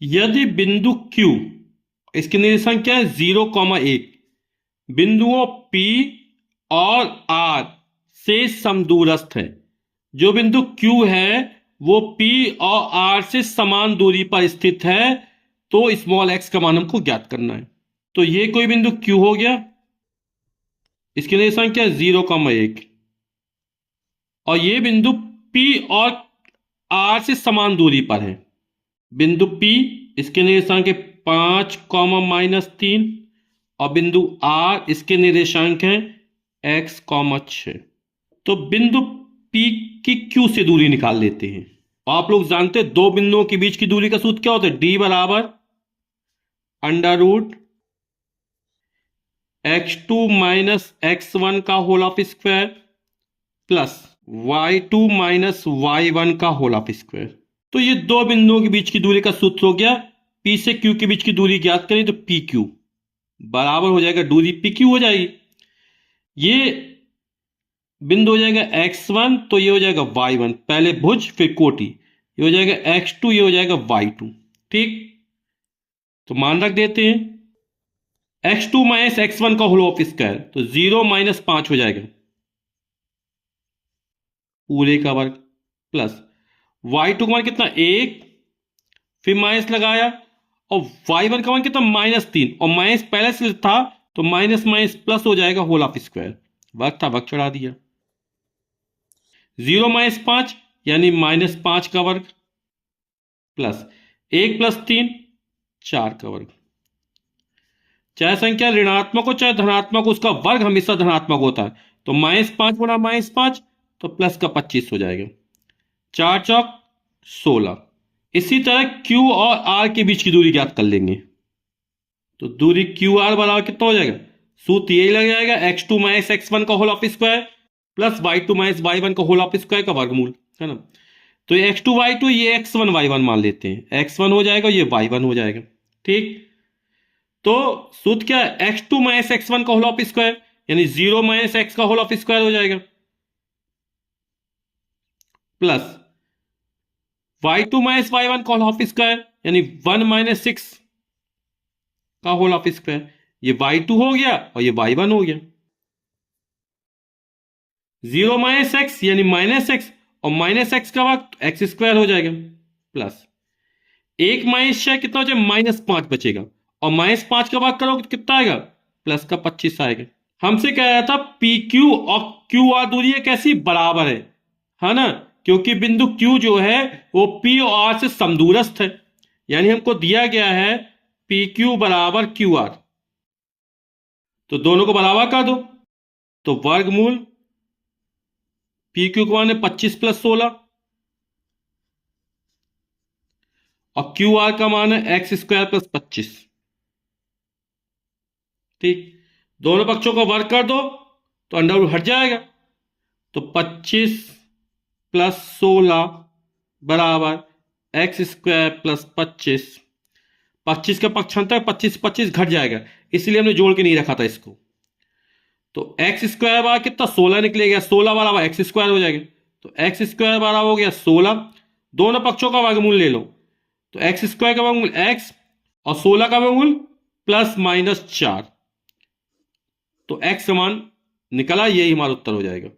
यदि बिंदु Q, इसके निर्देशांक क्या है 0,1, बिंदुओं P और R से समदूरस्थ है। जो बिंदु Q है वो P और R से समान दूरी पर स्थित है, तो स्मॉल x का मान हमको ज्ञात करना है। तो ये कोई बिंदु Q हो गया, इसके निर्देशांक क्या है 0,1, और ये बिंदु P और R से समान दूरी पर है। बिंदु P, इसके निर्देशांक है 5, -3, और बिंदु R, इसके निर्देशांक हैं x, 6। तो बिंदु P की Q से दूरी निकाल लेते हैं। आप लोग जानते हैं दो बिंदुओं के बीच की दूरी का सूत्र क्या होता है, d बराबर √x2 - x1 का whole of square plus y2 - y1 का होल ऑफ स्क्वायर। तो ये दो बिंदुओं के बीच की दूरी का सूत्र हो गया। P से Q के बीच की दूरी ज्ञात करें तो PQ बराबर हो जाएगा, दूरी PQ हो जाएगी। ये बिंदु हो जाएगा x1, तो ये हो जाएगा y1, पहले भुज फिर कोटि, ये हो जाएगा x2, ये हो जाएगा y2। ठीक, तो मान रख देते हैं x2 - x1 का होल ऑफ स्क्वायर, तो 0 - 5 हो जाएगा पूरे का वर्ग, प्लस y2 का मान कितना 1, फिर माइनस लगाया, और y1 का मान कितना -3, और माइनस पहले से था तो माइनस माइनस प्लस हो जाएगा होल ऑफ स्क्वायर, वर्ग था वर्ग चढ़ा दिया। 0 - 5 यानी -5 का वर्ग, प्लस 1 + 3 4 का वर्ग। चाहे संख्या ऋणात्मक हो चाहे धनात्मक हो, उसका वर्ग हमेशा धनात्मक होता है। तो -5 गुणा -5 तो प्लस का 25 हो जाएगा, 4 चौक 16। इसी तरह Q और R के बीच की दूरी ज्ञात कर लेंगे। तो दूरी QR बराबर कितना हो जाएगा, सूत्र यही लग जाएगा x2 - x1 का whole of square plus y2 - y1 का होल ऑफ स्क्वायर का वर्गमूल, है ना। तो ये x2 y2, ये x1 y1 मान लेते हैं, x1 हो जाएगा, ये y1 हो जाएगा। ठीक, तो सूत्र क्या है, x2 - x1 का होल ऑफ स्क्वायर यानी 0 - x का होल ऑफ स्क्वायर हो जाएगा, प्लस y2 - y1 का होल ऑफ स्क्वायर यानी 1 - 6 का होल ऑफ स्क्वायर। ये y2 हो गया और ये y1 हो गया। 0 - x यानी -x, और -x का वक्त x स्क्वायर हो जाएगा, प्लस 1 - 6 कितना हो जाएगा, -5 बचेगा, और -5 का भाग करोगे तो कितना आएगा, प्लस का 25 आएगा। हमसे कह रहा था PQ और QR दूरी कैसी बराबर है ना, क्योंकि बिंदु Q जो है वो P और R से समदूरस्थ है, यानी हमको दिया गया है PQ बराबर QR। तो दोनों को बराबर कर दो, तो वर्गमूल PQ का मान है 25 + 16, और QR का मान है x² + 25। ठीक, दोनों पक्षों का वर्ग कर दो तो अंडर रूट हट जाएगा, तो 25 + 16 बराबर x² + 25। 25 का पक्षांतर 25 25 घट जाएगा, इसलिए हमने जोड़ के नहीं रखा था इसको। तो x² बराबर कितना 16 निकलेगा, 16 बराबर x² हो जाएगा, तो x² बराबर हो गया 16। दोनों पक्षों का वर्गमूल ले लो, तो x² का वर्गमूल x और 16 का वर्गमूल +- 4, तो x समान निकला, यही हमारा उत्तर हो जाएगा।